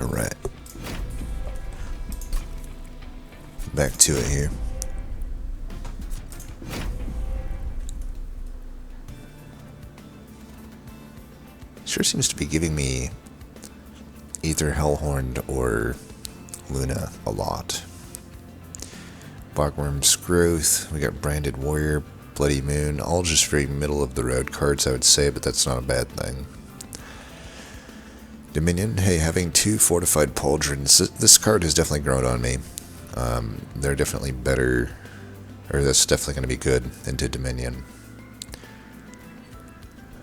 Alright. Back to it here. Sure seems to be giving me either Hellhorn or Luna a lot. Bogworm's Growth, we got Branded Warrior, Bloody Moon, all just very middle of the road cards I would say, but that's not a bad thing. Dominion, hey, having 2 Fortified Pauldrons, this card has definitely grown on me. They're definitely better, or that's definitely going to be good into Dominion.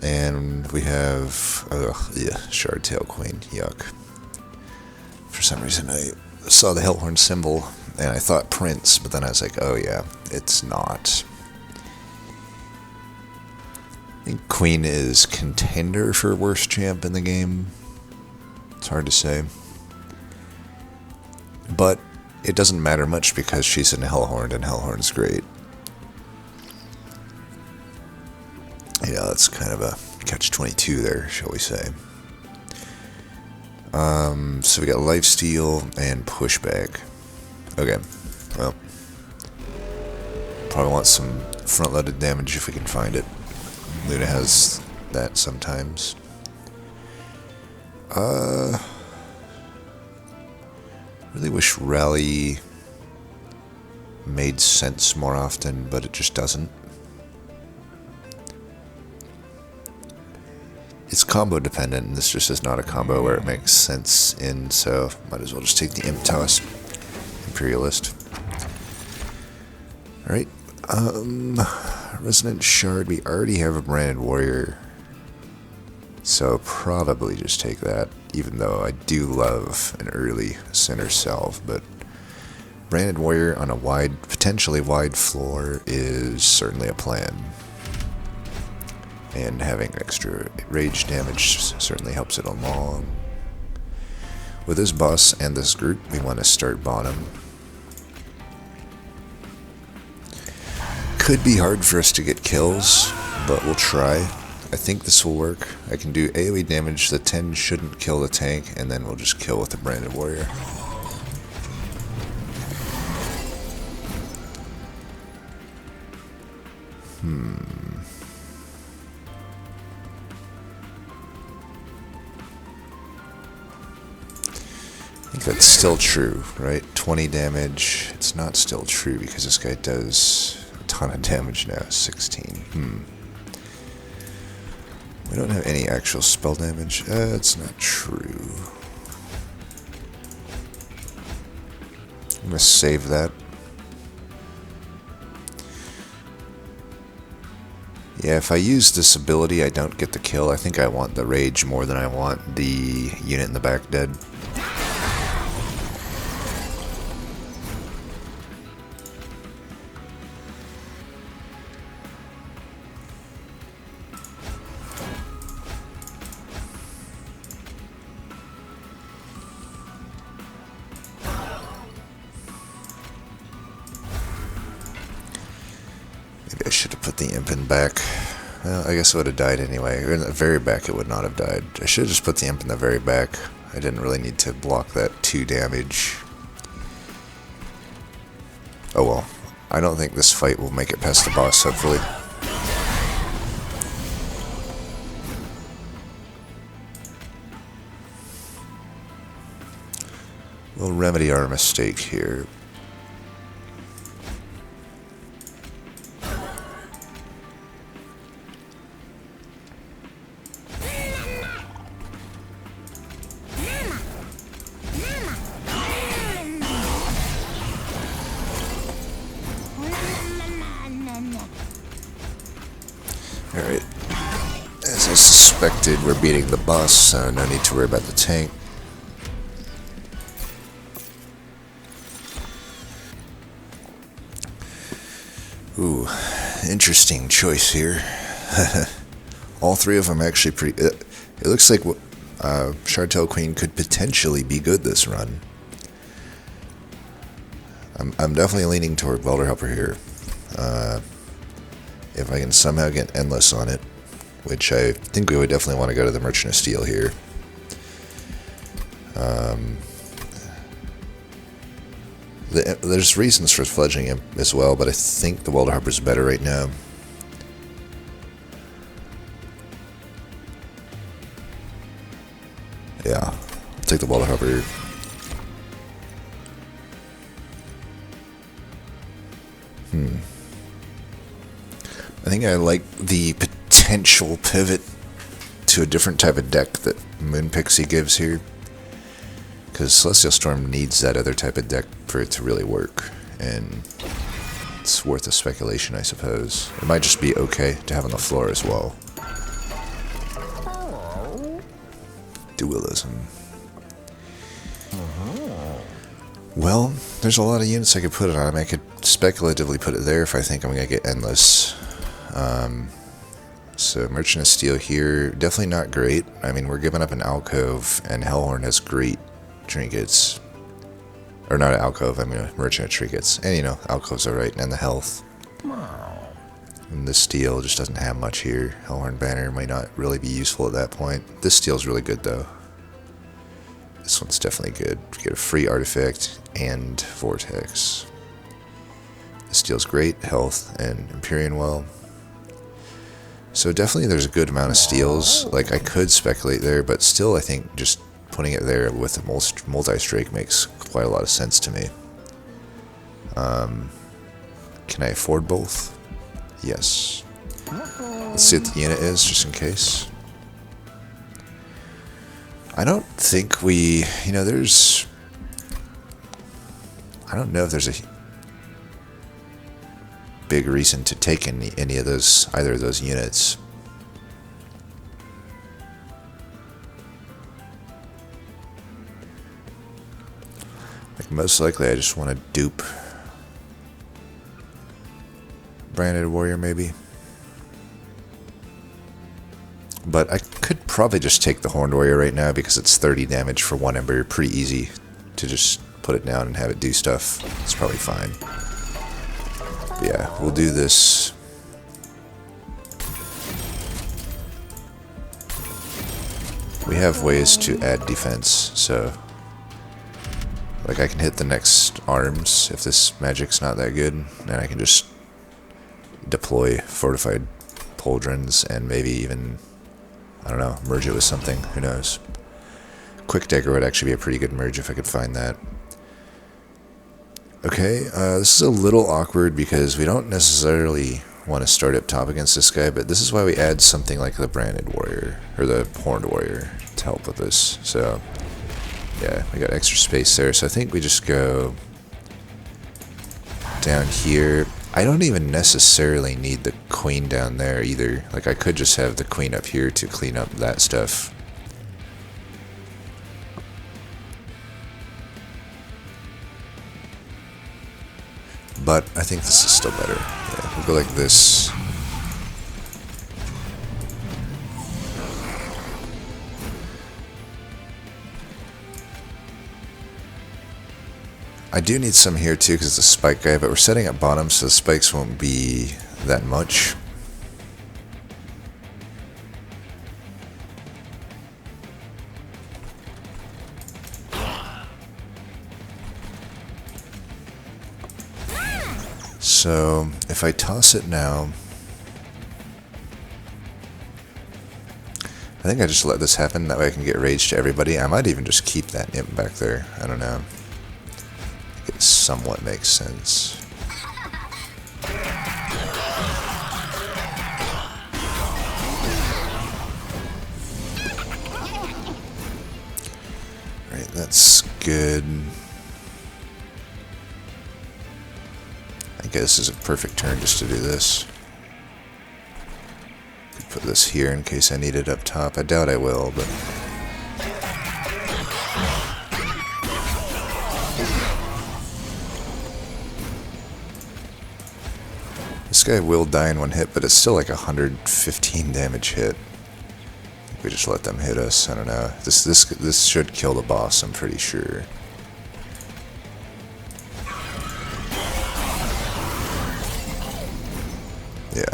And we have, Shardtail Queen, yuck. For some reason I saw the Hellhorn symbol, and I thought Prince, but then I was like, oh yeah, it's not. I think Queen is contender for worst champ in the game. It's hard to say. But it doesn't matter much because she's in Hellhorn, and Hellhorn's great. Yeah, that's kind of a catch-22 there, shall we say. So we got Lifesteal and Pushback. Okay, well, probably want some front-loaded damage if we can find it. Luna has that sometimes. Really wish Rally made sense more often, but it just doesn't. It's combo dependent, and this just is not a combo where it makes sense in, so might as well just take the Imp Toss. Imperialist. Alright, Resonant Shard, we already have a Branded Warrior, so probably just take that, even though I do love an early Center Salve, but Branded Warrior on a wide, potentially wide floor is certainly a plan. And having extra rage damage certainly helps it along. With this boss and this group, we want to start bottom. Could be hard for us to get kills, but we'll try. I think this will work. I can do AoE damage, the 10 shouldn't kill the tank, and then we'll just kill with the Branded Warrior. I think that's still true, right? 20 damage. It's not still true because this guy does a ton of damage now. 16. We don't have any actual spell damage. That's not true. I'm gonna save that. Yeah, if I use this ability, I don't get the kill. I think I want the rage more than I want the unit in the back dead. Maybe I should have put the imp in back. Well, I guess it would have died anyway. Or in the very back it would not have died. I should have just put the imp in the very back. I didn't really need to block that 2 damage. Oh well. I don't think this fight will make it past the boss, hopefully. We'll remedy our mistake here. Alright. As I suspected, we're beating the boss, so no need to worry about the tank. Ooh, interesting choice here. All 3 of them actually pretty... It looks like Shardtail Queen could potentially be good this run. I'm definitely leaning toward Welder Helper here. If I can somehow get Endless on it, which I think we would definitely want to go to the Merchant of Steel here. There's reasons for fledging him as well, but I think the Welder Harper's better right now. Yeah, I'll take the Welder Harper. I think I like the potential pivot to a different type of deck that Moon Pixie gives here. Because Celestial Storm needs that other type of deck for it to really work. And it's worth a speculation, I suppose. It might just be okay to have on the floor as well. Dualism. Well, there's a lot of units I could put it on. I could speculatively put it there if I think I'm going to get endless. So Merchant of Steel here, definitely not great. I mean, we're giving up an alcove, and Hellhorn has great trinkets. Or not an alcove, I mean a Merchant of Trinkets. And you know, alcove's alright, and the health. And this steel just doesn't have much here. Hellhorn Banner might not really be useful at that point. This steel's really good though. This one's definitely good. You get a free artifact and Vortex. This steel's great, health and Empyrean Well. So definitely there's a good amount of steals. Like I could speculate there, but still I think just putting it there with a multi-strike makes quite a lot of sense to me. Can I afford both? Yes. Let's see what the unit is, just in case. I don't think we, you know, there's, I don't know if there's a big reason to take any of those, either of those units. Like most likely I just want to dupe Branded Warrior maybe. But I could probably just take the Horned Warrior right now because it's 30 damage for 1 Ember. Pretty easy to just put it down and have it do stuff. It's probably fine. But yeah, we'll do this. We have ways to add defense, so like I can hit the next arms if this magic's not that good, and I can just deploy Fortified Pauldrons and maybe even, I don't know, merge it with something, who knows. Quick Dagger would actually be a pretty good merge if I could find that. Okay, this is a little awkward because we don't necessarily want to start up top against this guy, but this is why we add something like the Branded Warrior, or the Horned Warrior, to help with this. So, yeah, we got extra space there, so I think we just go down here. I don't even necessarily need the Queen down there either. Like, I could just have the Queen up here to clean up that stuff. But I think this is still better. Yeah, we'll go like this. I do need some here too because it's a spike guy, but we're setting up bottom so the spikes won't be that much. So if I toss it now, I think I just let this happen, that way I can get rage to everybody. I might even just keep that imp back there, I don't know. It somewhat makes sense. Right, that's good. I guess this is a perfect turn just to do this. Could put this here in case I need it up top. I doubt I will, but this guy will die in one hit, but it's still like 115 damage hit. If we just let them hit us, I don't know. This should kill the boss, I'm pretty sure. Yeah.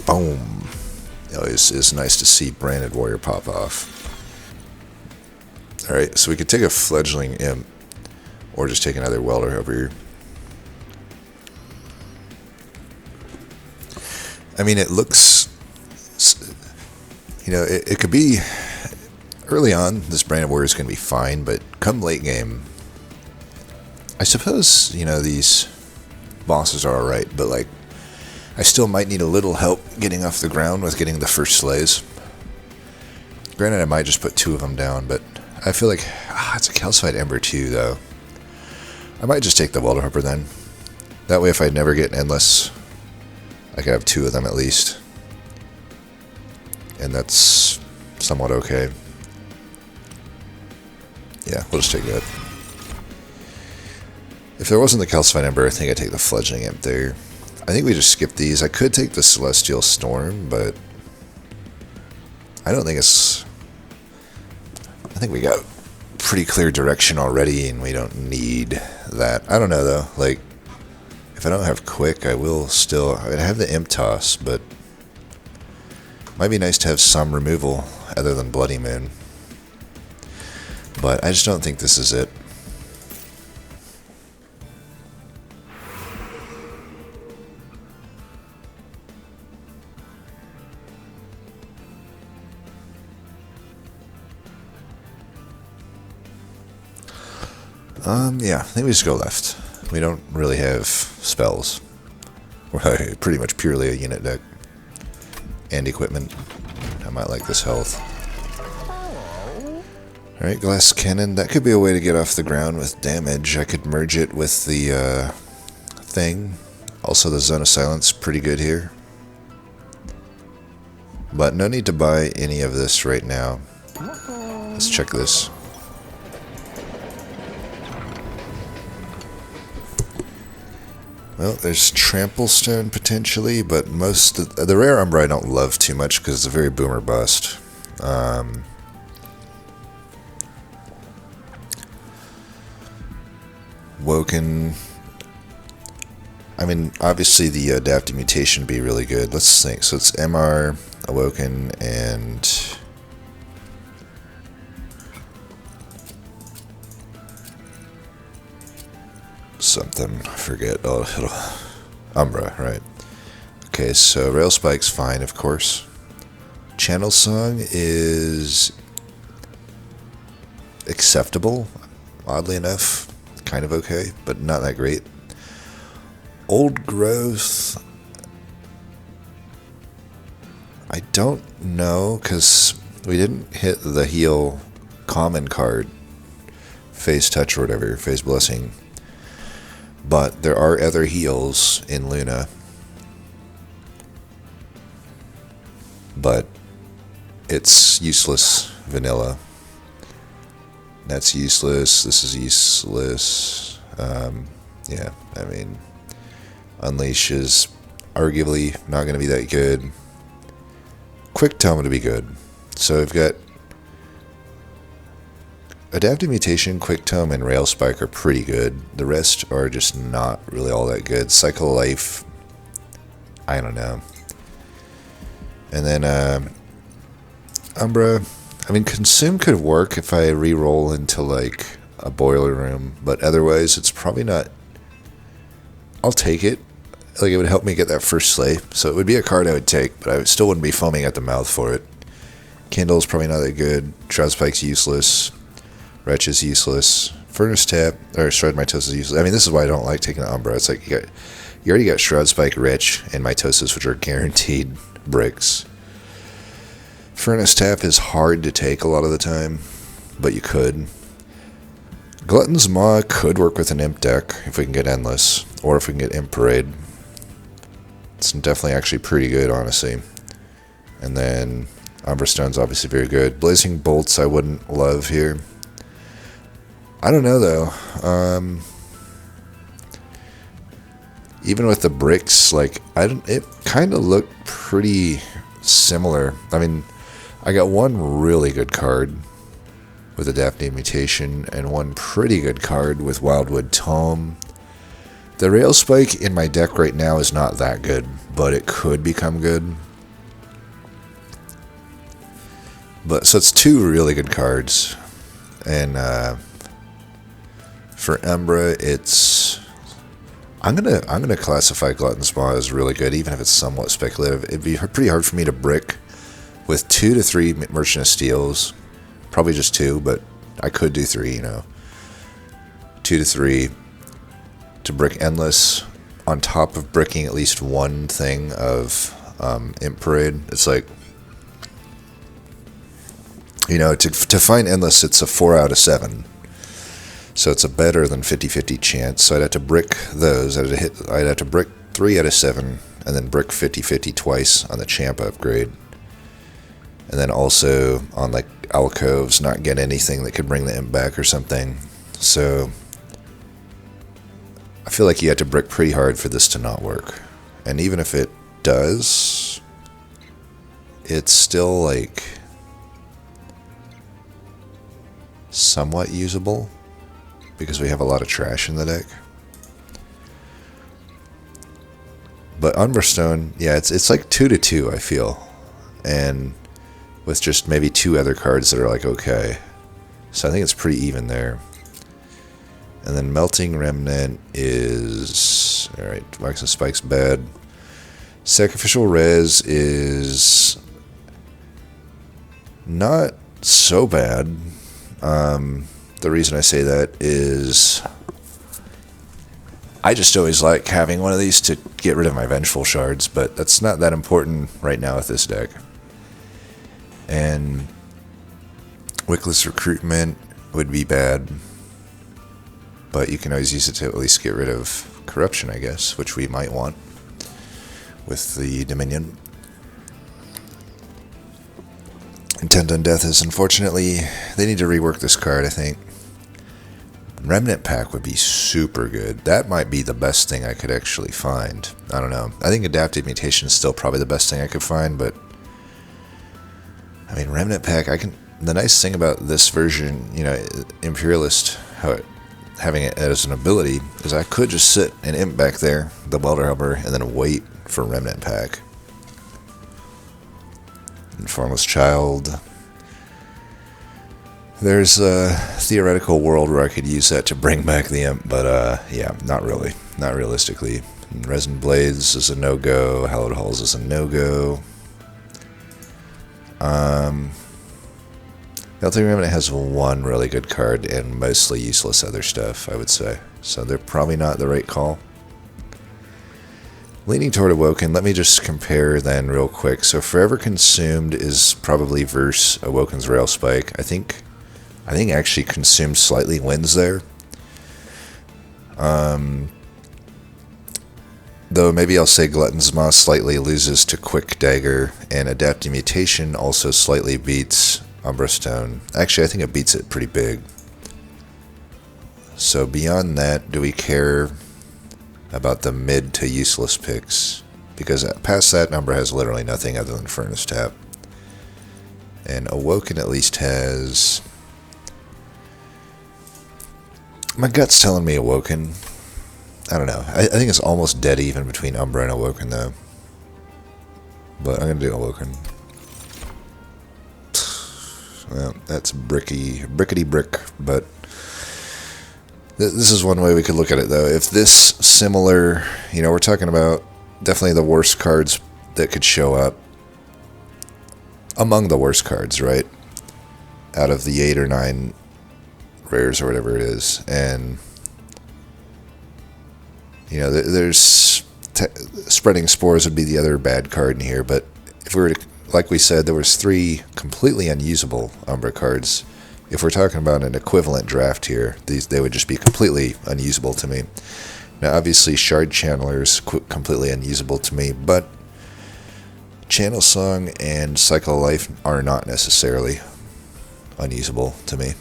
Boom. It's nice to see Branded Warrior pop off. Alright, so we could take a Fledgling Imp, or just take another Welder over here. I mean, it looks, you know, it could be, early on, this Branded Warrior is going to be fine, but come late game, I suppose, you know, these bosses are alright, but like, I still might need a little help getting off the ground with getting the first slays. Granted, I might just put 2 of them down, but I feel like, it's a calcified ember too, though. I might just take the Welder Hopper then. That way, if I never get endless, I could have 2 of them at least. And that's somewhat okay. Yeah, we'll just take that. If there wasn't the calcified ember, I think I'd take the Fledgling Imp there. I think we just skip these. I could take the Celestial Storm, but I don't think it's... I think we got pretty clear direction already, and we don't need that. I don't know, though. Like, if I don't have Quick, I will still... I have the Imp Toss, but it might be nice to have some removal other than Bloody Moon. But I just don't think this is it. Yeah, I think we just go left. We don't really have spells. We're pretty much purely a unit deck. And equipment. I might like this health. Alright, Glass Cannon. That could be a way to get off the ground with damage. I could merge it with the thing. Also, the Zone of Silence, pretty good here. But no need to buy any of this right now. Let's check this. Well, there's Trample Stone potentially, but most of the rare Umbra I don't love too much because it's a very boomer bust. Woken. I mean, obviously the Adaptive Mutation would be really good. Let's think. So it's MR, Awoken, and something. I forget. Oh, Umbra, right. Okay, so Rail Spike's fine, of course. Channel Song is acceptable, oddly enough. Kind of okay, but not that great. Old Growth, I don't know, because we didn't hit the heal common card, Phase Touch or whatever, Phase Blessing. But there are other heals in Luna. But it's useless vanilla. That's useless. This is useless. Yeah, I mean, Unleash is arguably not going to be that good. Quick Tome to be good. So we've got Adaptive Mutation, Quick Tome, and Rail Spike are pretty good. The rest are just not really all that good. Cycle of Life, I don't know. And then Umbra, I mean, Consume could work if I re-roll into like a Boiler Room, but otherwise it's probably not. I'll take it. Like, it would help me get that first slay, so it would be a card I would take, but I still wouldn't be foaming at the mouth for it. Kindle's probably not that good. Shroud Spike's useless. Wretch is useless. Furnace Tap, or Shred Mitosis is useless. I mean, this is why I don't like taking the Umbra. It's like you already got Shroud Spike, Wretch, and Mitosis, which are guaranteed bricks. Furnace Tap is hard to take a lot of the time, but you could. Glutton's Maw could work with an Imp deck if we can get Endless, or if we can get Imp Parade. It's definitely actually pretty good, honestly. And then Umbra Stone's obviously very good. Blazing Bolts I wouldn't love here. I don't know, though. Even with the bricks, like, it kind of looked pretty similar. I mean, I got one really good card with Adaptive Mutation, and one pretty good card with Wildwood Tome. The Rail Spike in my deck right now is not that good, but it could become good. But so it's two really good cards, and for Umbra, it's I'm gonna classify Glutton's Maw as really good, even if it's somewhat speculative. It'd be pretty hard for me to brick with 2 to 3 Merchant of Steels, probably just 2, but I could do 3. 2 to 3 to brick Endless on top of bricking at least one thing of Imp Parade. It's like, to find Endless, it's a 4 out of 7. So it's a better than 50-50 chance. So I'd have to brick those. I'd have to brick 3 out of 7, and then brick 50-50 twice on the Champ upgrade. And then also on like Alcoves, not get anything that could bring the Imp back or something. So I feel like you have to brick pretty hard for this to not work. And even if it does, it's still like somewhat usable because we have a lot of trash in the deck. But Umberstone, yeah, it's like 2 to 2, I feel. And with just maybe 2 other cards that are like okay. So I think it's pretty even there. And then Melting Remnant is alright, Wax and Spike's bad. Sacrificial Res is not so bad. The reason I say that is I just always like having one of these to get rid of my Vengeful Shards, but that's not that important right now with this deck. And Wickless Recruitment would be bad, but you can always use it to at least get rid of Corruption, I guess, which we might want with the Dominion. Intent on Death is, unfortunately, they need to rework this card, I think. Remnant Pack would be super good. That might be the best thing I could actually find. I don't know. I think Adaptive Mutation is still probably the best thing I could find, but I mean, Remnant Pack, the nice thing about this version, Imperialist, having it as an ability, is I could just sit an Imp back there, the Welder Helper, and then wait for Remnant Pack. And Formless Child. There's a theoretical world where I could use that to bring back the Imp, but yeah, not really. Not realistically. And Resin Blades is a no-go. Hallowed Halls is a no-go. Melting Remnant has one really good card and mostly useless other stuff, I would say. So they're probably not the right call. Leaning toward Awoken, let me just compare then real quick. So Forever Consumed is probably versus Awoken's Rail Spike. I think actually Consumed slightly wins there. Though maybe I'll say Glutton's Maw slightly loses to Quick Dagger, and Adaptive Mutation also slightly beats Umberstone. Actually, I think it beats it pretty big. So beyond that, do we care about the mid to useless picks? Because past that, Umbra has literally nothing other than Furnace Tap. And Awoken at least has... My gut's telling me Awoken. I don't know. I think it's almost dead even between Umbra and Awoken, though. But I'm going to do Awoken. Well, that's brickety brick, but this is one way we could look at it, though. If this similar, we're talking about definitely the worst cards that could show up. Among the worst cards, right? Out of the 8 or 9 rares or whatever it is. And there's Spreading Spores would be the other bad card in here, but if we were to, like we said, there was 3 completely unusable Umbra cards. If we're talking about an equivalent draft here, they would just be completely unusable to me. Now, obviously, Shard Channeler's completely unusable to me, but Channel Song and Cycle of Life are not necessarily unusable to me.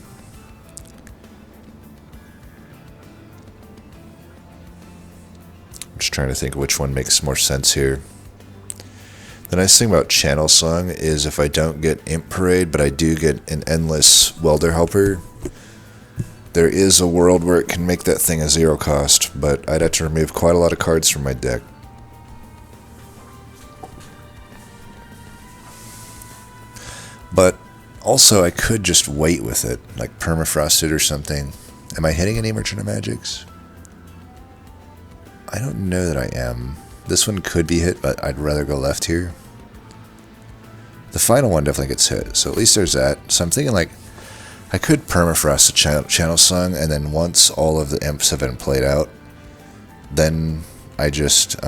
Just trying to think which one makes more sense here. The nice thing about Channel Song is if I don't get Imp Parade, but I do get an Endless Welder Helper, there is a world where it can make that thing a 0 cost, but I'd have to remove quite a lot of cards from my deck. But Also, I could just wait with it, like permafrost it or something. Am I hitting any Merchant of Magics? I don't know that I am. This one could be hit, but I'd rather go left here. The final one definitely gets hit, so at least there's that. So I'm thinking like, I could permafrost the channel song, and then once all of the imps have been played out, then I just,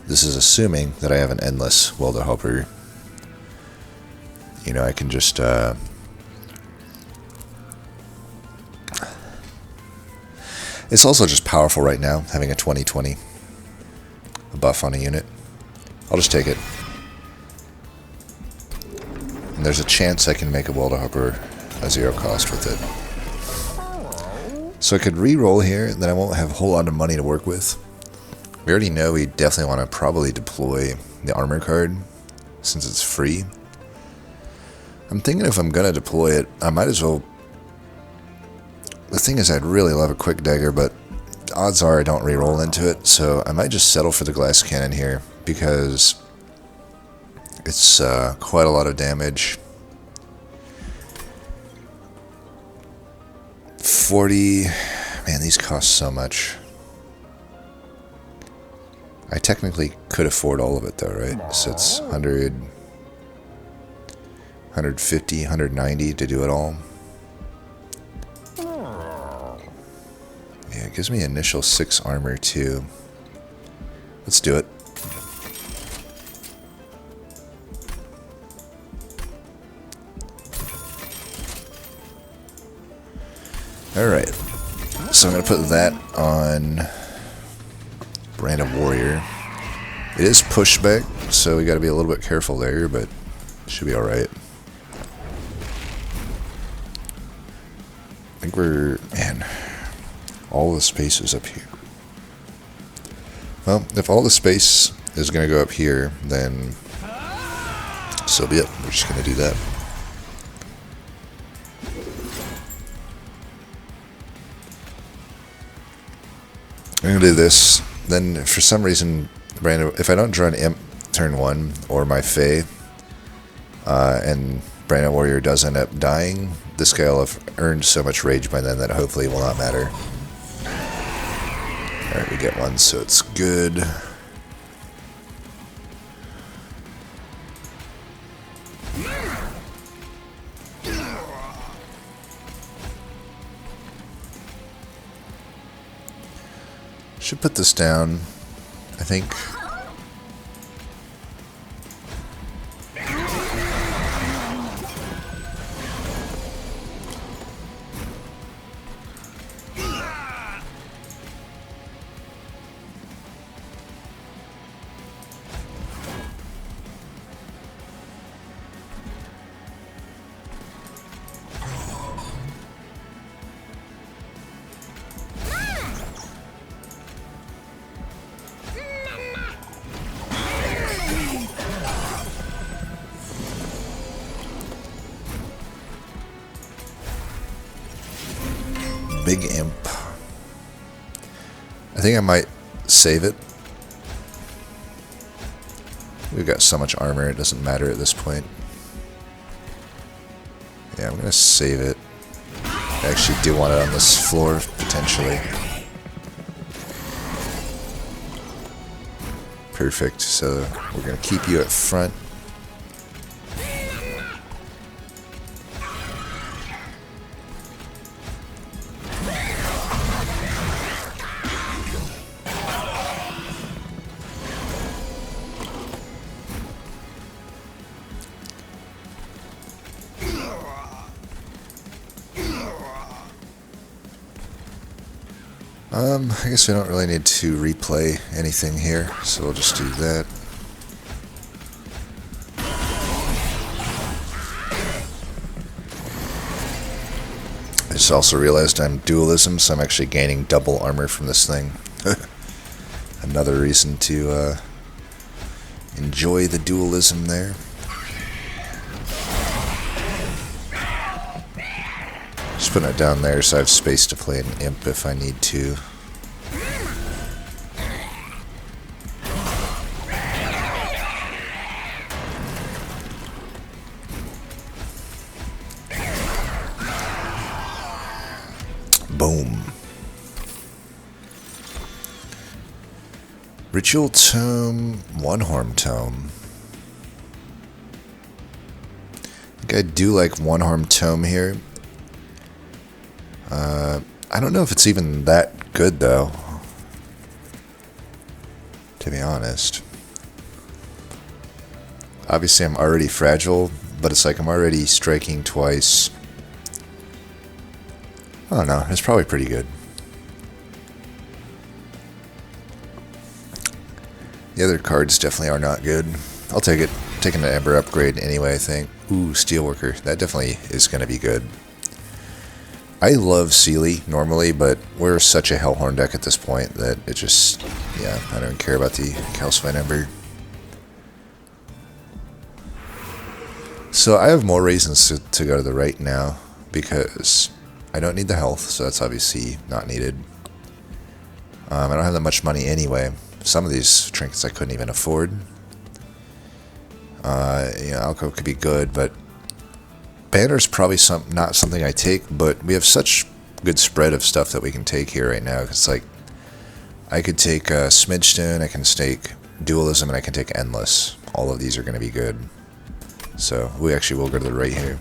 this is assuming that I have an endless Welder Helper. You know, I can just, it's also just powerful right now, having a 20/20, a buff on a unit. I'll just take it. And there's a chance I can make a Welder Helper a 0 cost with it. So I could re-roll here, and then I won't have a whole lot of money to work with. We already know we definitely want to probably deploy the armor card, since it's free. I'm thinking if I'm going to deploy it, I might as well... The thing is, I'd really love a quick dagger, but odds are I don't re-roll into it, so I might just settle for the glass cannon here, because it's quite a lot of damage. 40... Man, these cost so much. I technically could afford all of it though, right? So it's 100, 150, 190 to do it all. Yeah, it gives me initial 6 armor too. Let's do it. Alright, so I'm going to put that on Brand of Warrior. It is pushback, so we got to be a little bit careful there, but it should be alright. I think we're... Man, all the space is up here. Well, if all the space is going to go up here, then so be it. We're just going to do that. I'm going to do this. Then, for some reason, if I don't draw an Imp turn 1, or my Fae, and Brand of Warrior does end up dying, this guy will have earned so much rage by then that hopefully it will not matter. Alright, we get one, so it's good. Should put this down, I think. Big Imp. I think I might save it. We've got so much armor, it doesn't matter at this point. Yeah, I'm going to save it. I actually do want it on this floor, potentially. Perfect, so we're going to keep you at front. I guess we don't really need to replay anything here, so we'll just do that. I just also realized I'm dualism, so I'm actually gaining double armor from this thing. Another reason to enjoy the dualism there. Just putting it down there so I have space to play an imp if I need to. Boom. Ritual Tome, Onehorn Tome. I think I do like Onehorn Tome here. I don't know if it's even that good though, to be honest. Obviously I'm already fragile, but it's like I'm already striking twice. I don't know, it's probably pretty good. The other cards definitely are not good. I'll take it. Taking an Ember upgrade anyway, I think. Ooh, Steelworker. That definitely is going to be good. I love Sealy normally, but we're such a Hellhorn deck at this point that it just, yeah, I don't care about the Calcifying Ember. So I have more reasons to go to the right now, because I don't need the health, so that's obviously not needed. I don't have that much money anyway. Some of these trinkets I couldn't even afford. Alcove could be good, but Banner's probably not something I take, but we have such good spread of stuff that we can take here right now. It's like, I could take Smidgestone, I can take Dualism, and I can take Endless. All of these are going to be good. So, we actually will go to the right here.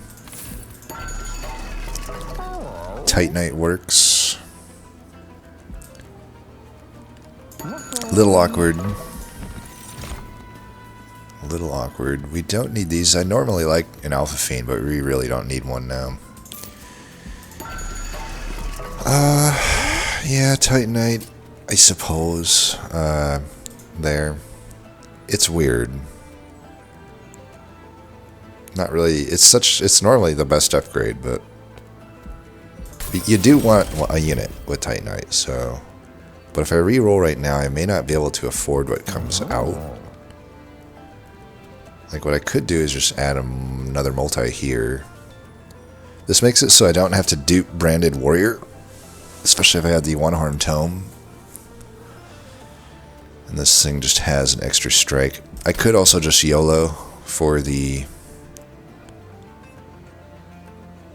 Titanite works. Little awkward. A little awkward. We don't need these. I normally like an Alpha Fiend, but we really don't need one now. Yeah, Titanite, I suppose. There. It's weird. Not really. It's normally the best upgrade, but you do want a unit with Titanite, so. But if I re-roll right now, I may not be able to afford what comes out. Like, what I could do is just add another multi here. This makes it so I don't have to dupe Branded Warrior, especially if I had the Onehorn Tome. And this thing just has an extra strike. I could also just YOLO for the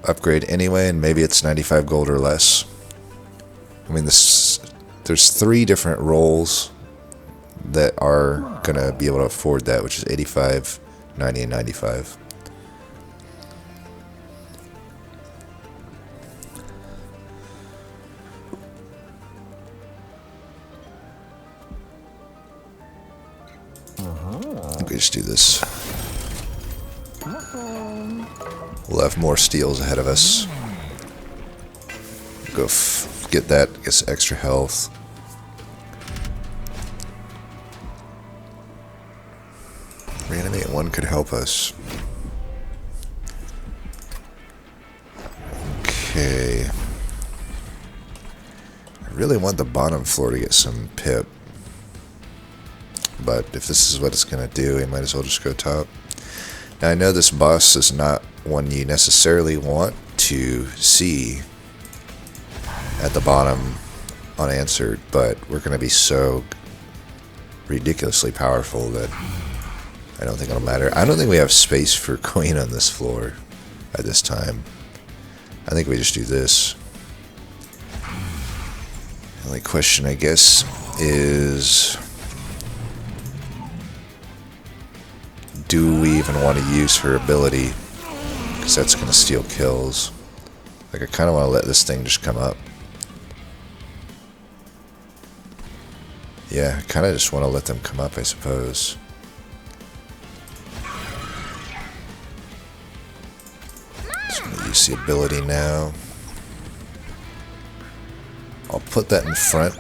upgrade anyway, and maybe it's 95 gold or less. I mean, there's 3 different rolls that are going to be able to afford that, which is 85, 90, and 95. I think we just do this. We'll have more steals ahead of us. Go get that, gets extra health. Reanimate 1 could help us. Okay. I really want the bottom floor to get some pip. But if this is what it's going to do, we might as well just go top. Now I know this boss is not one you necessarily want to see at the bottom unanswered, but we're going to be so ridiculously powerful that I don't think it'll matter. I don't think we have space for Queen on this floor at this time. I think we just do this. The only question, I guess, is do we even want to use her ability? Because that's going to steal kills. Like, I kind of want to let this thing just come up. Yeah, I kind of just want to let them come up, I suppose. Just going to use the ability now. I'll put that in front.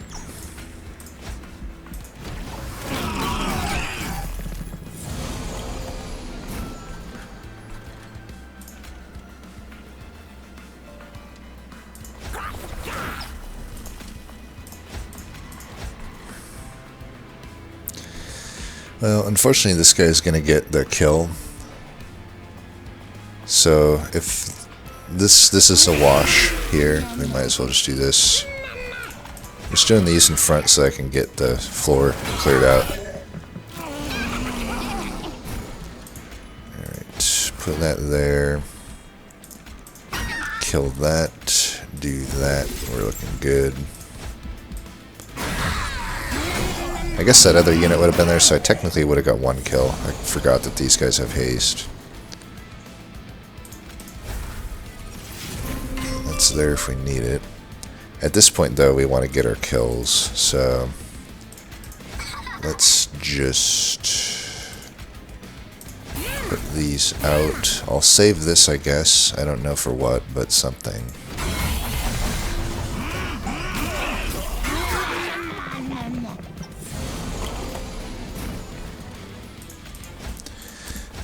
Well, unfortunately, this guy's going to get the kill. So, if this is a wash here, we might as well just do this. I'm just doing these in front so I can get the floor cleared out. Alright, put that there. Kill that. do that. We're looking good. I guess that other unit would have been there, so I technically would have got one kill. I forgot that these guys have haste. That's there if we need it. At this point, though, we want to get our kills, so let's just put these out. I'll save this, I guess. I don't know for what, but something.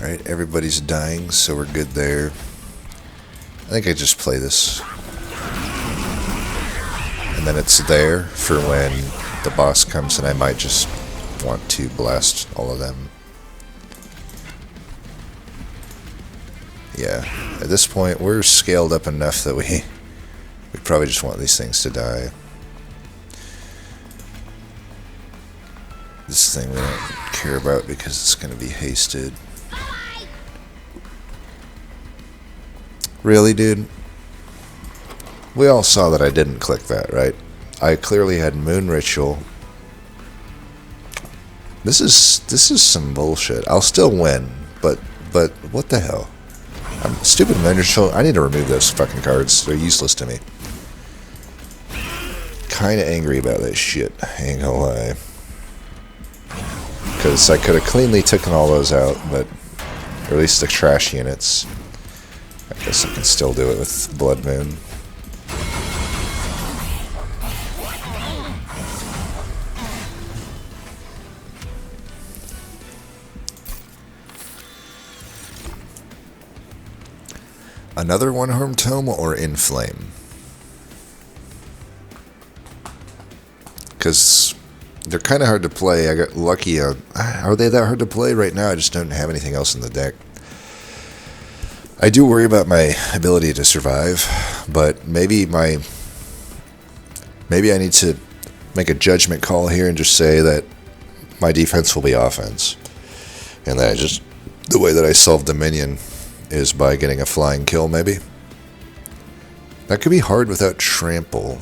Alright, everybody's dying, so we're good there. I think I just play this. And then it's there for when the boss comes, and I might just want to blast all of them. Yeah, at this point we're scaled up enough that we probably just want these things to die. This thing we don't care about because it's going to be hasted. Really, dude? We all saw that I didn't click that, right? I clearly had Moon Ritual. This is some bullshit. I'll still win, but what the hell? I'm stupid Moon Ritual. I need to remove those fucking cards. They're useless to me. Kinda angry about that shit, I ain't gonna lie. Because I could have cleanly taken all those out, but or at least the trash units. I guess I can still do it with Blood Moon. Another Onehorn Tome or Inflame? Because they're kind of hard to play. I got lucky. Are they that hard to play? Right now I just don't have anything else in the deck. I do worry about my ability to survive, but maybe I need to make a judgment call here and just say that my defense will be offense. And that the way that I solve Dominion is by getting a flying kill, maybe. That could be hard without trample.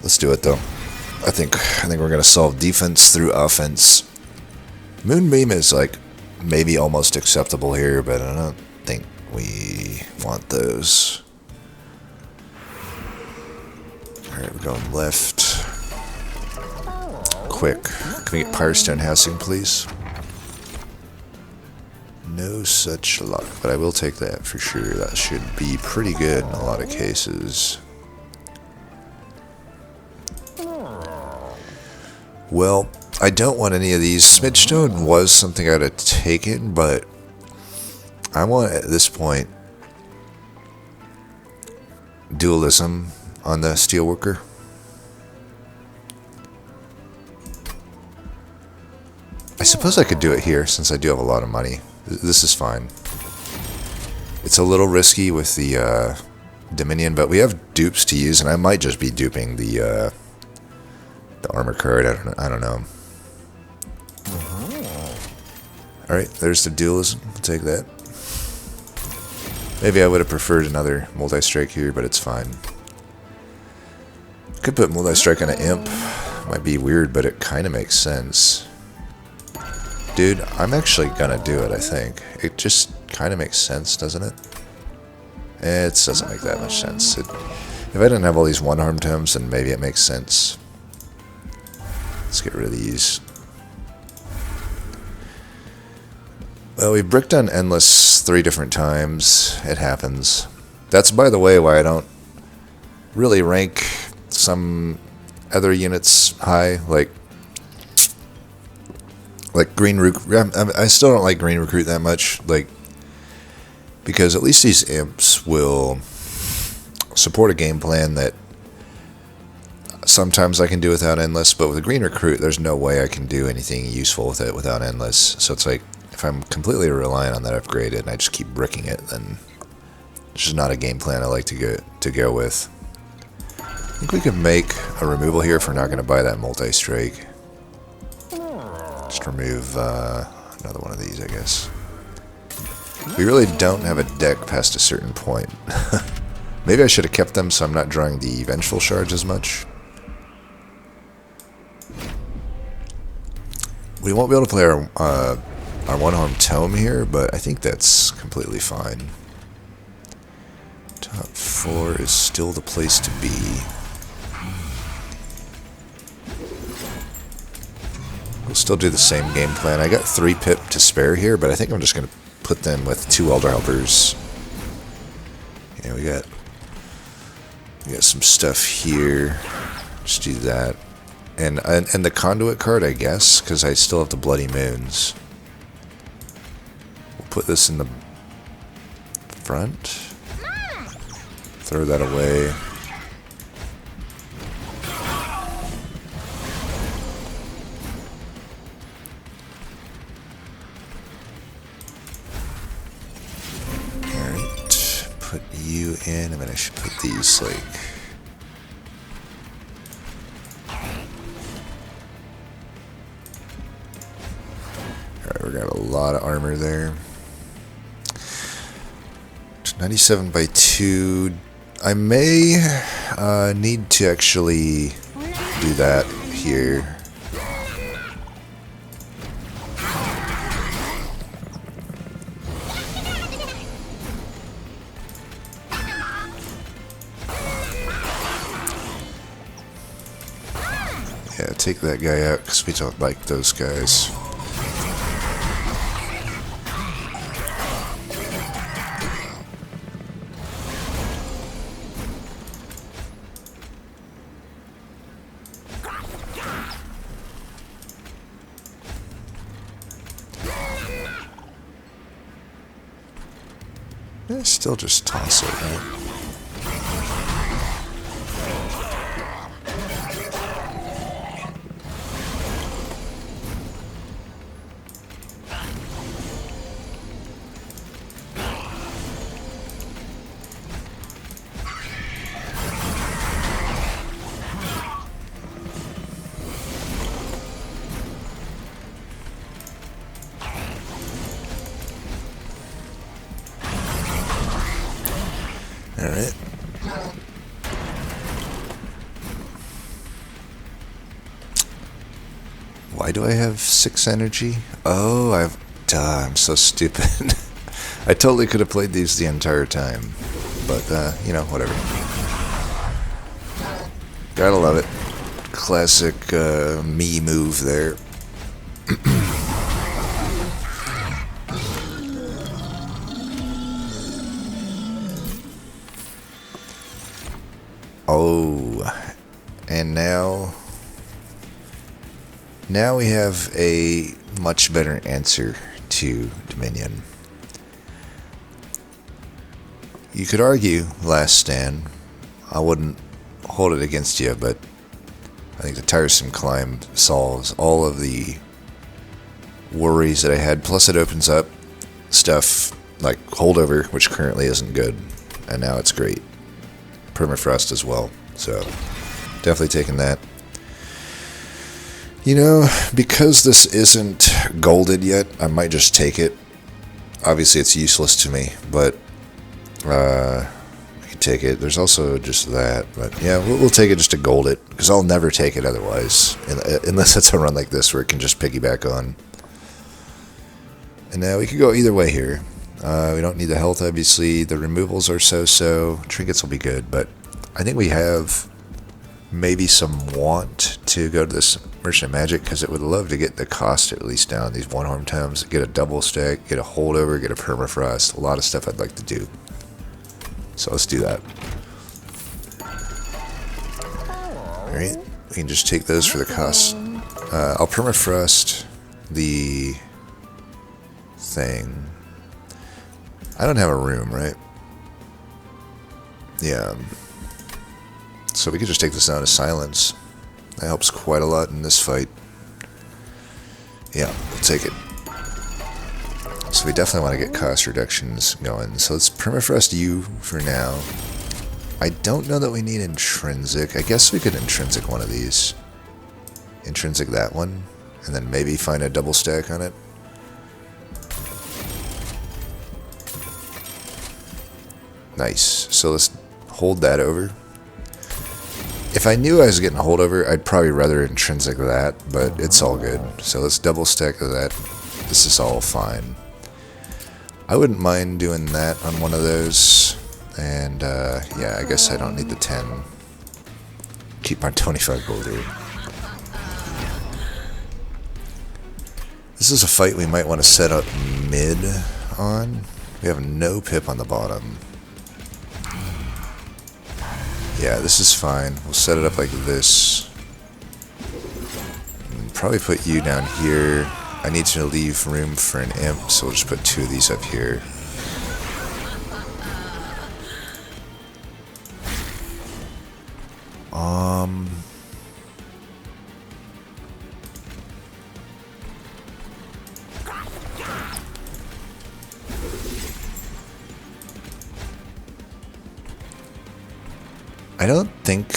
Let's do it though. I think we're gonna solve defense through offense. Moonbeam is like maybe almost acceptable here, but I don't think we want those. Alright, we're going left. Quick. Can we get Firestone Housing, please? No such luck, but I will take that for sure. That should be pretty good in a lot of cases. Well, I don't want any of these. Smidgestone was something I'd have taken, but I want, at this point, dualism on the Steelworker. I suppose I could do it here, since I do have a lot of money. This is fine. It's a little risky with the Dominion, but we have dupes to use, and I might just be duping the armor card. I don't know. Alright, there's the dualism. I'll take that. Maybe I would have preferred another multi-strike here, but it's fine. Could put multi-strike on an imp. Might be weird, but it kind of makes sense. Dude, I'm actually gonna do it, I think. It just kind of makes sense, doesn't it? It doesn't make that much sense. If I didn't have all these one-arm tomes, then maybe it makes sense. Let's get rid of these. Well, we bricked on Endless 3 different times. It happens. That's, by the way, why I don't really rank some other units high, like Green Recruit. I still don't like Green Recruit that much, because at least these imps will support a game plan that sometimes I can do without Endless, but with a Green Recruit, there's no way I can do anything useful with it without Endless. So it's like, if I'm completely reliant on that upgrade and I just keep bricking it, then it's just not a game plan I like to go with. I think we could make a removal here if we're not going to buy that multi-strike. Just remove another one of these, I guess. We really don't have a deck past a certain point. Maybe I should have kept them so I'm not drawing the Vengeful Shards as much. We won't be able to play our Onehorn Tome here, but I think that's completely fine. Top 4 is still the place to be. We'll still do the same game plan. I got 3 pip to spare here, but I think I'm just going to put them with 2 Elder Helpers. Yeah, we got some stuff here. Just do that. And the Conduit card, I guess, because I still have the Bloody Moons. We'll put this in the front. Throw that away. Alright, put you in, and then I should put these, like... Alright, we got a lot of armor there. 97 by 2. I may need to actually do that here. Yeah, take that guy out because we don't like those guys. Still just toss it, right? Alright. Why do I have 6 energy? Oh, I'm so stupid. I totally could have played these the entire time. But, you know, whatever. Gotta love it. Classic me move there. Oh, and now we have a much better answer to Dominion. You could argue Last Stand. I wouldn't hold it against you, but I think the Tiresome Climb solves all of the worries that I had. Plus it opens up stuff like Holdover, which currently isn't good, and now it's great. Permafrost as well, so definitely taking that. You know, because this isn't golded yet, I might just take it. Obviously it's useless to me, but I can take it. There's also just that, but yeah, we'll take it just to gold it, because I'll never take it otherwise, unless it's a run like this where it can just piggyback on. And now we could go either way here. We don't need the health, obviously. The removals are so-so. Trinkets will be good, but I think we have maybe some want to go to this Merchant of Magic, because it would love to get the cost at least down. These Onehorn Tomes, get a double stack, get a holdover, get a permafrost. A lot of stuff I'd like to do. So let's do that. Alright, we can just take those for the cost. I'll permafrost the thing. I don't have a room, right? Yeah. So we could just take this down to silence. That helps quite a lot in this fight. Yeah, we'll take it. So we definitely want to get cost reductions going. So let's permafrost you for now. I don't know that we need intrinsic. I guess we could intrinsic one of these. Intrinsic that one. And then maybe find a double stack on it. Nice. So let's hold that over. If I knew I was getting a holdover, I'd probably rather intrinsic that, but it's all good. So let's double stack that. This is all fine. I wouldn't mind doing that on one of those. And yeah, I guess I don't need the 10. Keep my 25 gold here. This is a fight we might want to set up mid on. We have no pip on the bottom. Yeah, this is fine. We'll set it up like this. And probably put you down here. I need to leave room for an imp, so we'll just put 2 of these up here. I don't think...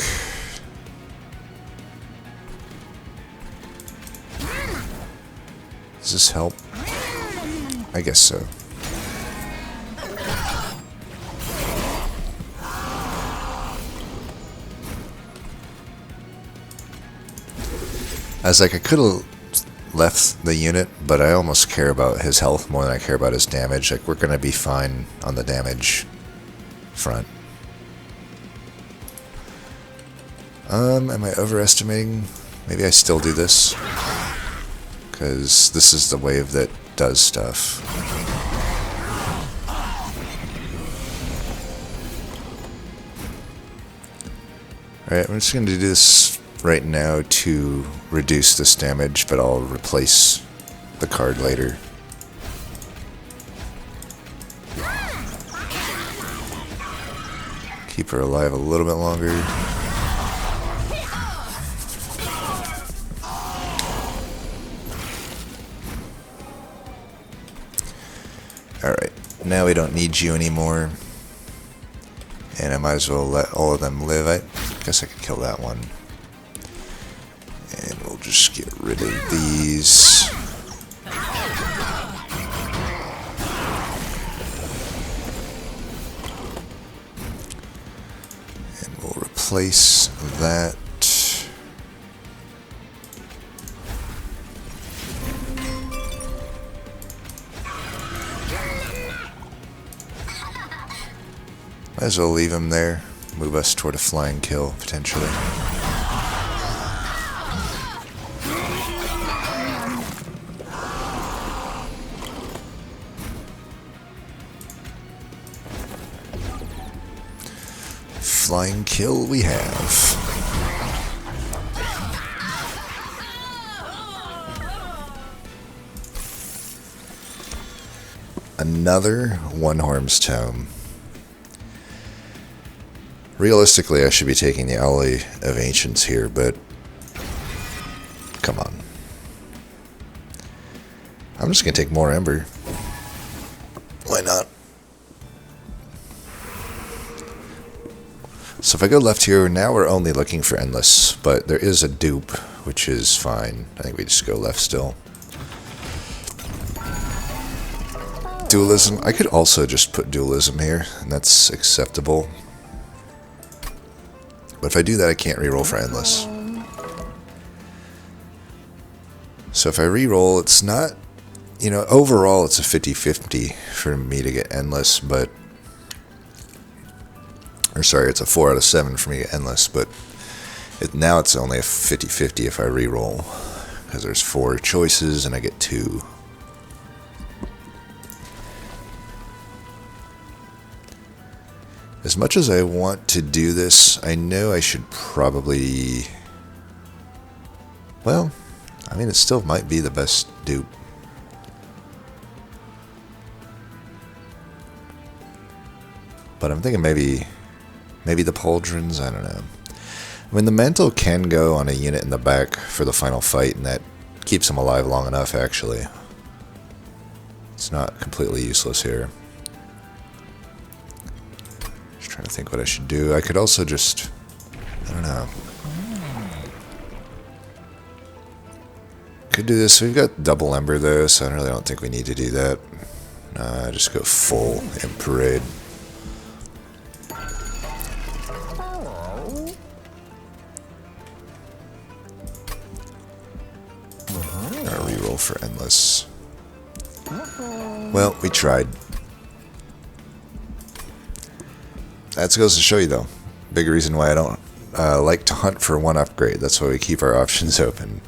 Does this help? I guess so. I was like, I could have left the unit, but I almost care about his health more than I care about his damage. Like, we're going to be fine on the damage front. Am I overestimating? Maybe I still do this. Because this is the wave that does stuff. Alright, I'm just going to do this right now to reduce this damage, but I'll replace the card later. Keep her alive a little bit longer. Alright, now we don't need you anymore. And I might as well let all of them live. I guess I could kill that one. And we'll just get rid of these. And we'll replace that. Might as well leave him there. Move us toward a flying kill, potentially. Flying kill we have. Another Onehorn's Tome. Realistically, I should be taking the Alley of Ancients here, but come on. I'm just going to take more Ember. Why not? So if I go left here, now we're only looking for Endless, but there is a dupe, which is fine. I think we just go left still. Dualism. I could also just put Dualism here, and that's acceptable. But if I do that, I can't reroll for Endless. So if I reroll, it's not, you know, overall it's a 50-50 for me to get Endless, but, or sorry, it's a 4 out of 7 for me to get Endless, but now it's only a 50-50 if I reroll, because there's 4 choices and I get 2. As much as I want to do this, I know I should probably... Well, I mean, it still might be the best dupe. But I'm thinking maybe the Pauldrons, I don't know. I mean, the Mantle can go on a unit in the back for the final fight, and that keeps him alive long enough, actually. It's not completely useless here. Trying to think what I should do. I could also just, I don't know. Could do this. We've got double Ember though, so I really don't think we need to do that. Just go full in Parade. pointless. Well, we tried. That goes to show you, though. Big reason why I don't like to hunt for one upgrade. That's why we keep our options open.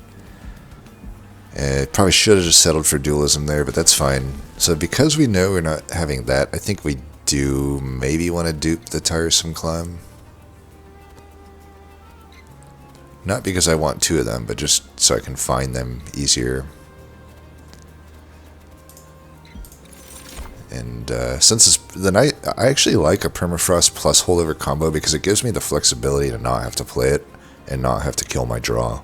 Probably should have just settled for dualism there, but that's fine. So because we know we're not having that, I think we do maybe want to dupe the tiresome climb. Not because I want two of them, but just so I can find them easier. And since it's the night, I actually like a permafrost plus holdover combo because it gives me the flexibility to not have to play it and not have to kill my draw.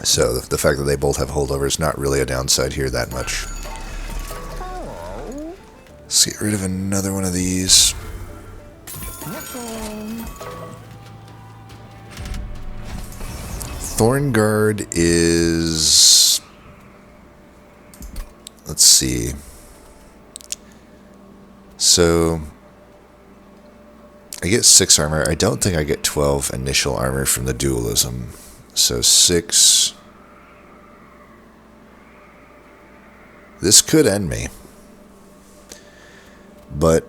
So the fact that they both have holdover is not really a downside here that much. Let's get rid of another one of these. Thornguard is... Let's see. So I get 6 armor. I don't think I get 12 initial armor from the dualism. So 6. This could end me. But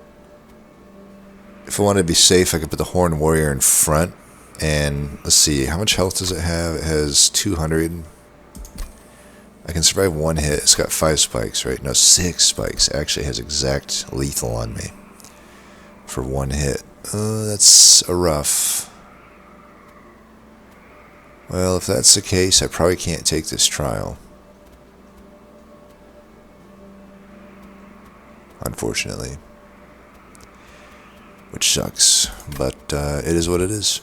if I want to be safe, I could put the Horn Warrior in front. And let's see, how much health does it have? It has 200. I can survive 1 hit. It's got 5 spikes, right? No, 6 spikes. Actually has exact lethal on me for 1 hit. That's a rough. Well, if that's the case, I probably can't take this trial. Unfortunately. Which sucks. But it is what it is.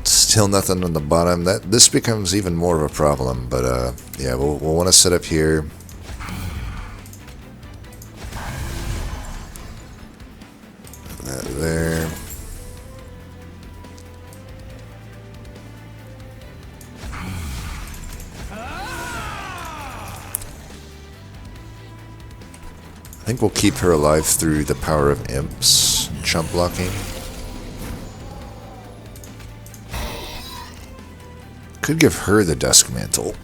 Still nothing on the bottom. This becomes even more of a problem. But yeah, we'll want to set up here. That there. I think we'll keep her alive through the power of imps, chump blocking. Could give her the Dusk Mantle.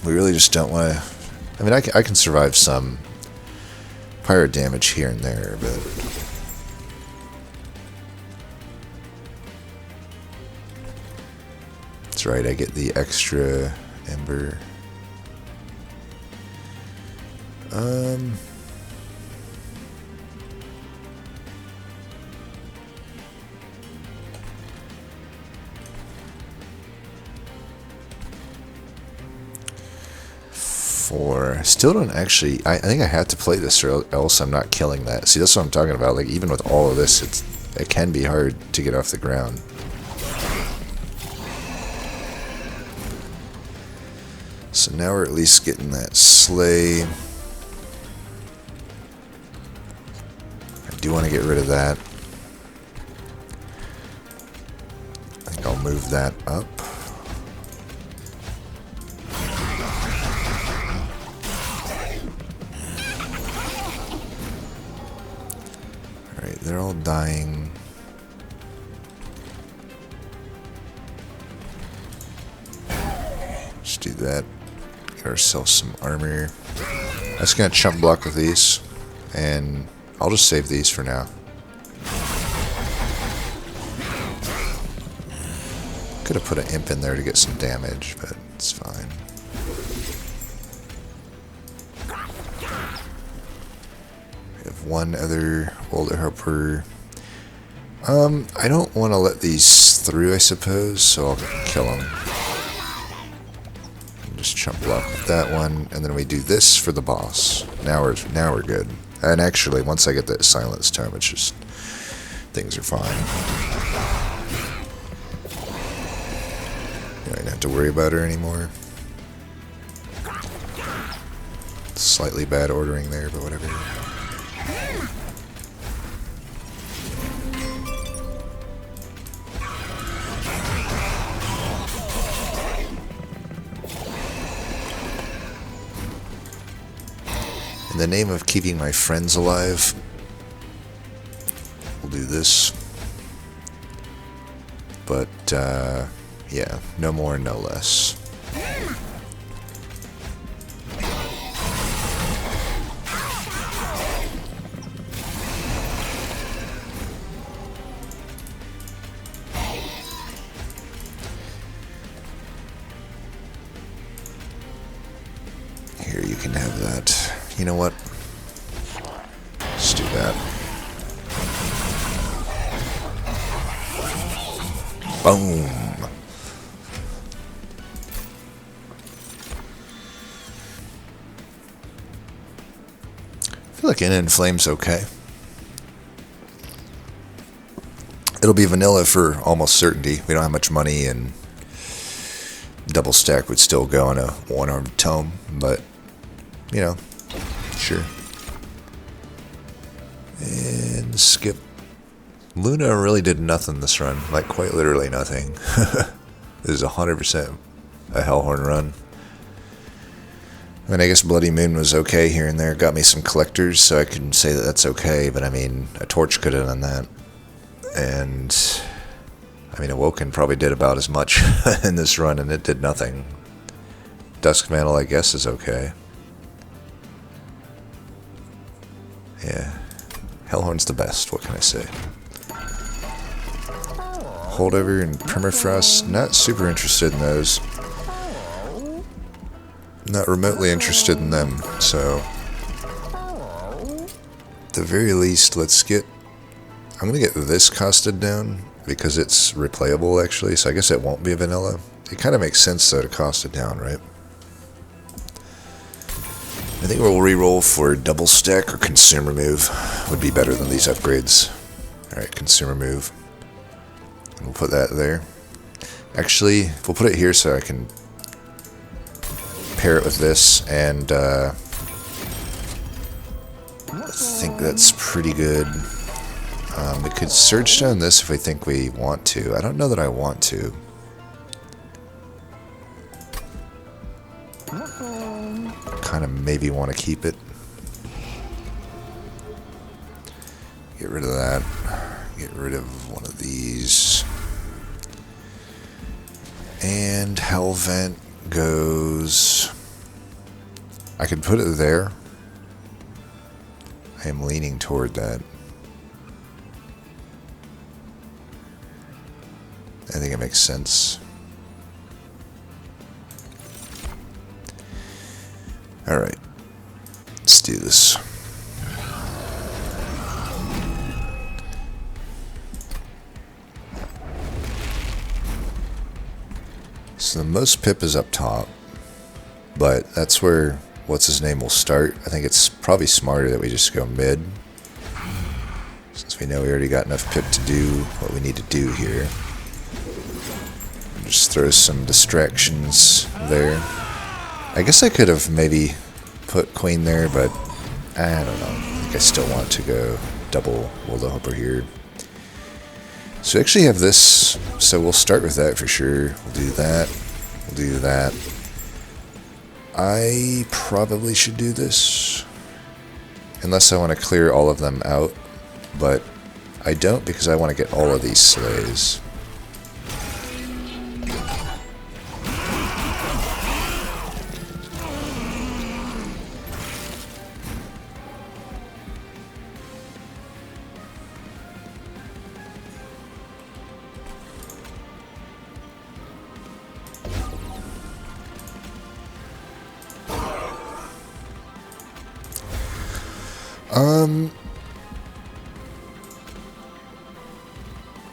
We really just don't want to... I mean, I can survive some pirate damage here and there, but... That's right, I get the extra ember. Still don't actually... I think I have to play this or else I'm not killing that. See, that's what I'm talking about. Like, even with all of this, it can be hard to get off the ground. So now we're at least getting that sleigh. I do want to get rid of that. I think I'll move that up. Alright, they're all dying. Let's do that. Get ourselves some armor. I'm just gonna chump block with these, and I'll just save these for now. Could have put an imp in there to get some damage, but it's fine. We have one other older helper. I don't want to let these through, I suppose, so I'll kill them. Just chump block with that one, and then we do this for the boss. Now we're good. And actually, once I get that silence tome, it's just things are fine. You don't have to worry about her anymore. Slightly bad ordering there, but whatever. In the name of keeping my friends alive, we'll do this. But yeah, no more, no less. Here, you can have that. You know what? Let's do that. Boom! I feel like In Flame's okay. It'll be vanilla for almost certainty. We don't have much money, and double stack would still go on a one-armed tome, but, you know, sure. And skip. Luna really did nothing this run, like quite literally nothing. This is 100% a Hellhorn run. I mean, I guess Bloody Moon was okay here and there. Got me some collectors, so I can say that that's okay, but I mean, a torch could have done that. And, I mean, Awoken probably did about as much in this run, and it did nothing. Dusk Mantle, I guess, is okay. Yeah. Hellhorn's the best, what can I say? Holdover and Permafrost, not super interested in those. Not remotely interested in them, so at the very least, let's get... I'm going to get this costed down, because it's replayable, actually, so I guess it won't be a vanilla. It kind of makes sense, though, to cost it down, right? I think we'll re-roll for double stack or consumer move. Would be better than these upgrades. Alright, consumer move. We'll put that there. Actually, we'll put it here so I can pair it with this, and I think that's pretty good. We could Surge Stone this if we think we want to. I don't know that I want to. Kind of maybe want to keep it. Get rid of that. Get rid of one of these. And Hellvent goes... I could put it there. I am leaning toward that. I think it makes sense. Alright. Let's do this. So the most pip is up top, but that's where what's-his-name will start. I think it's probably smarter that we just go mid, since we know we already got enough pip to do what we need to do here. Just throw some distractions there. I guess I could have maybe put Queen there, but I don't know. I think I still want to go double Will o' Hopper here. So we actually have this, so we'll start with that for sure. We'll do that. We'll do that. I probably should do this, unless I want to clear all of them out, but I don't, because I want to get all of these slays.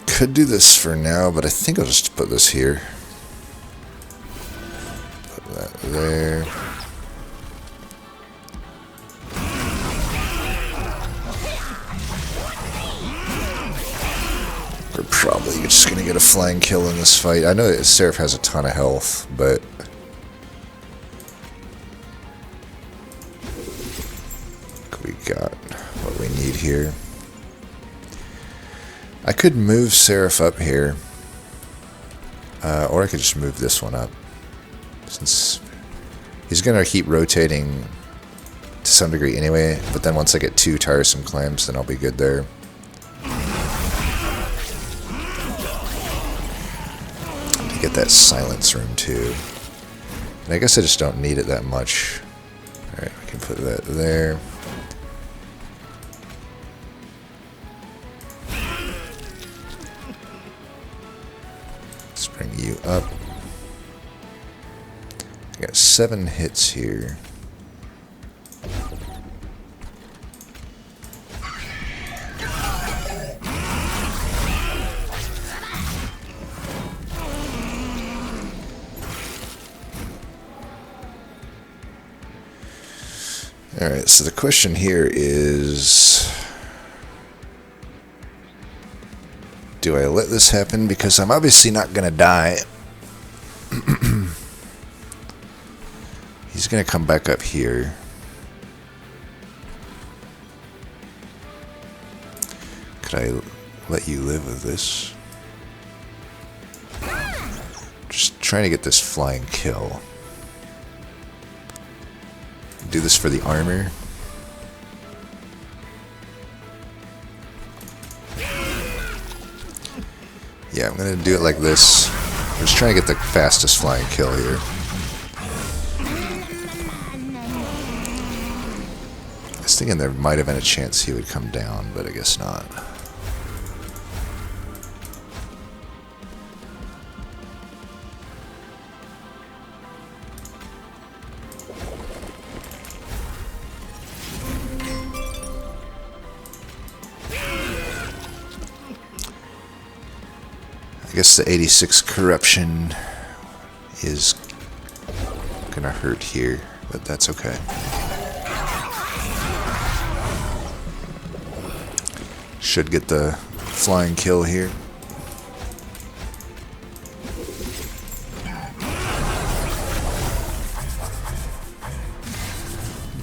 Could do this for now, but I think I'll just put this here. Put that there. We're probably just gonna get a flying kill in this fight. I know that Seraph has a ton of health, but we got what we need here. I could move Seraph up here, or I could just move this one up, since he's going to keep rotating to some degree anyway, but then once I get 2 tiresome clams, then I'll be good there. get that silence room too. And I guess I just don't need it that much. Alright, we can put that there. Let's bring you up. I got 7 hits here. Alright, so the question here is, do I let this happen? Because I'm obviously not going to die. He's going to come back up here. Could I let you live with this? Just trying to get this flying kill. Do this for the armor. Yeah, I'm gonna do it like this. I'm just trying to get the fastest flying kill here. I was thinking there might have been a chance he would come down, but I guess not. I guess the 86 corruption is gonna hurt here, but that's okay. Should get the flying kill here.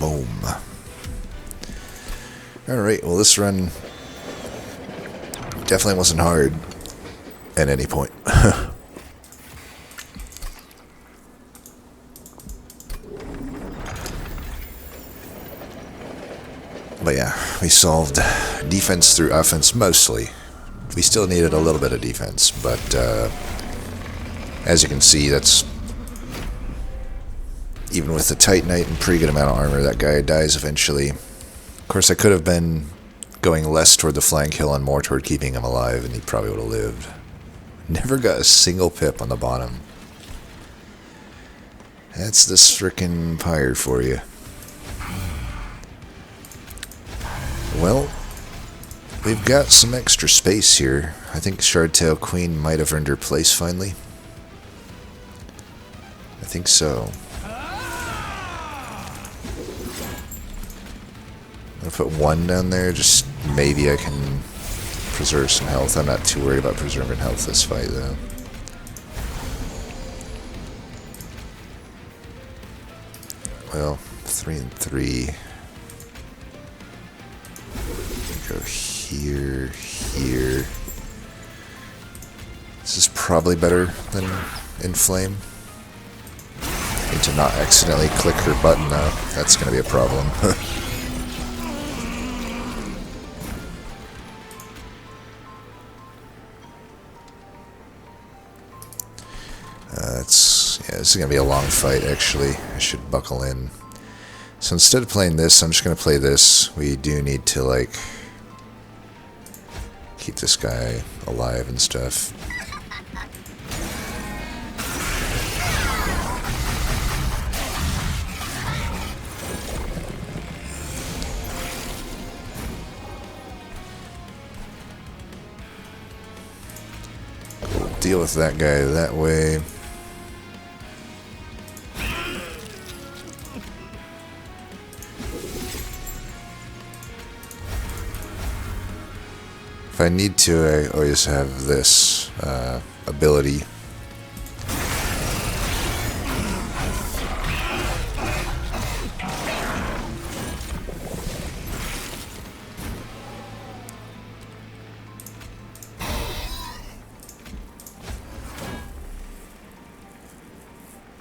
Boom. Alright, well this run definitely wasn't hard at any point. But yeah, we solved defense through offense mostly. We still needed a little bit of defense, but as you can see, that's even with the Titanite and pretty good amount of armor, that guy dies eventually. Of course, I could have been going less toward the flank kill and more toward keeping him alive, and he probably would have lived. Never got a single pip on the bottom. That's this frickin' pyre for you. Well, we've got some extra space here. I think Shardtail Queen might have earned her place finally. I think so. I'm gonna put 1 down there, just maybe I can preserve some health. I'm not too worried about preserving health this fight, though. Well, 3 and 3. Go here, here. This is probably better than Inflame. Need to not accidentally click her button, though. That's going to be a problem. This is going to be a long fight, actually. I should buckle in. So instead of playing this, I'm just going to play this. We do need to, like, keep this guy alive and stuff. We'll deal with that guy that way. If I need to, I always have this ability.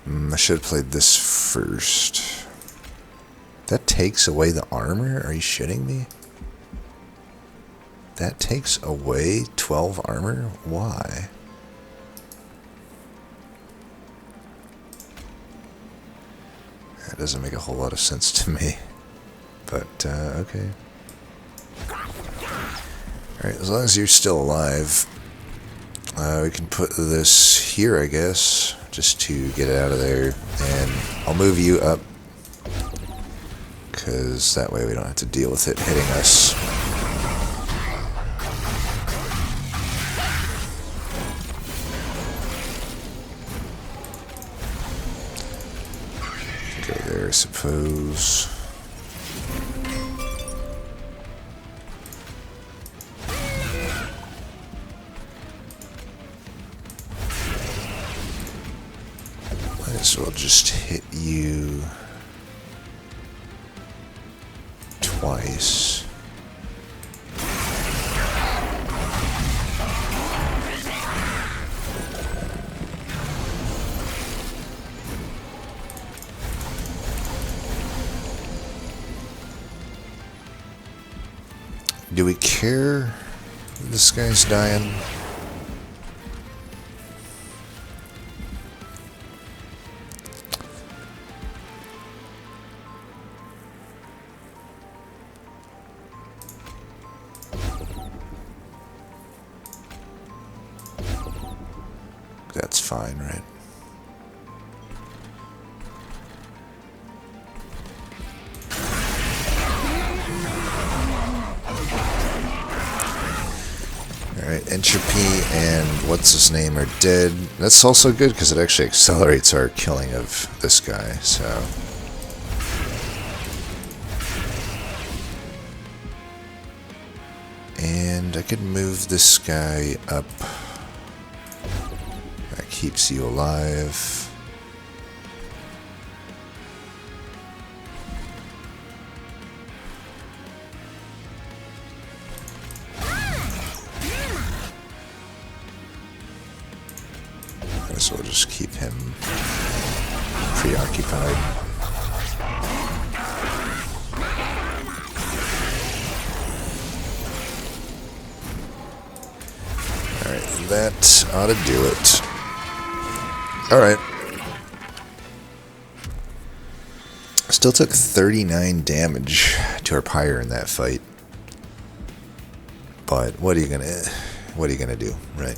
I should have played this first. That takes away the armor? Are you shitting me? That takes away 12 armor? Why? That doesn't make a whole lot of sense to me. But, okay. Alright, as long as you're still alive, we can put this here, I guess, just to get it out of there. And I'll move you up, because that way we don't have to deal with it hitting us. Go there, I suppose. Might as well just hit you twice. Do we care if this guy's dying? That's fine, right? Alright, Entropy and what's his name are dead. That's also good because it actually accelerates our killing of this guy, so. And I could move this guy up. That keeps you alive. So we'll just keep him preoccupied. Alright, that ought to do it. Alright. Still took 39 damage to our pyre in that fight. But what are you gonna do, right?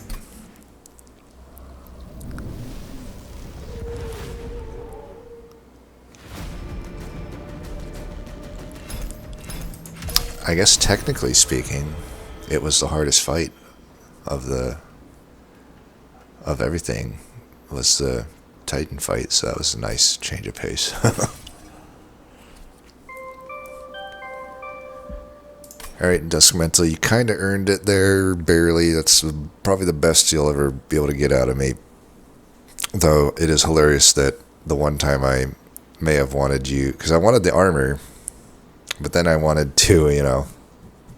I guess technically speaking, it was the hardest fight of everything. Was the Titan fight, so that was a nice change of pace. Alright, Duskmantle, you kind of earned it there, barely. That's probably the best you'll ever be able to get out of me. Though it is hilarious that the one time I may have wanted you, because I wanted the armor, but then I wanted to,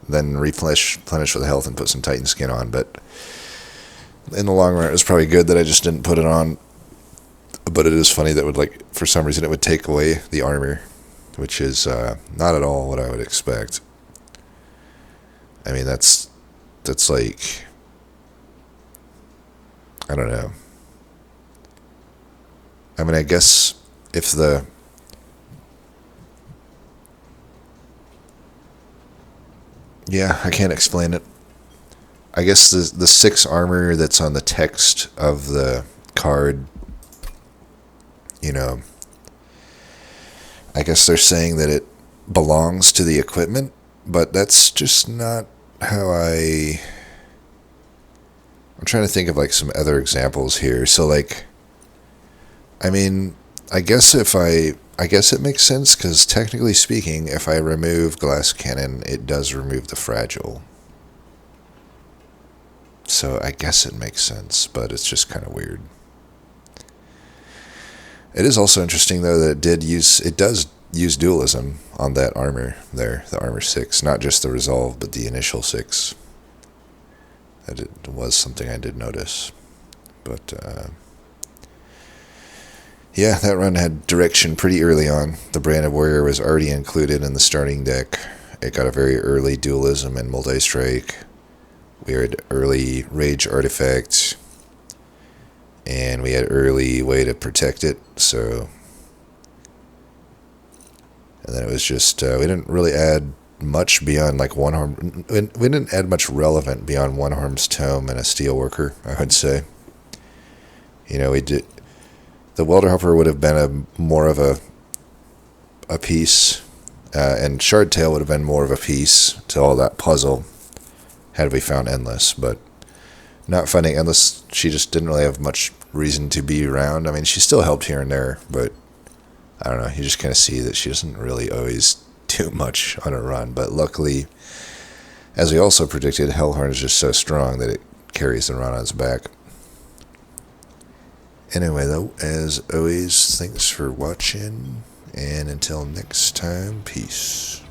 then replenish with health and put some Titan skin on. But in the long run, it was probably good that I just didn't put it on. But it is funny that for some reason, it would take away the armor, which is not at all what I would expect. I mean, that's like, I don't know. I mean, I guess if the... Yeah, I can't explain it. I guess the 6 armor that's on the text of the card, I guess they're saying that it belongs to the equipment, but that's just not how I'm trying to think of some other examples here. So I mean, I guess it makes sense because technically speaking, if I remove Glass Cannon, it does remove the Fragile. So I guess it makes sense, but it's just kind of weird. It is also interesting though that it does use dualism on that armor there, the armor 6, not just the resolve, but the initial 6. That it was something I did notice, but. Yeah, that run had direction pretty early on. The Branded Warrior was already included in the starting deck. It got a very early dualism and multi-strike. We had early Rage Artifact. And we had early way to protect it. So, And then it was just, we didn't really add much beyond like Onehorn. We didn't add much relevant beyond Onehorn's Tome and a Steelworker, I would say. You know, we did. The Welderhopper would have been more of a piece, and Shardtail would have been more of a piece to all that puzzle had we found Endless. But not finding Endless, she just didn't really have much reason to be around. I mean, she still helped here and there, but I don't know. You just kind of see that she doesn't really always do much on a run. But luckily, as we also predicted, Hellhorn is just so strong that it carries the run on its back. Anyway, though, as always, thanks for watching, and until next time, peace.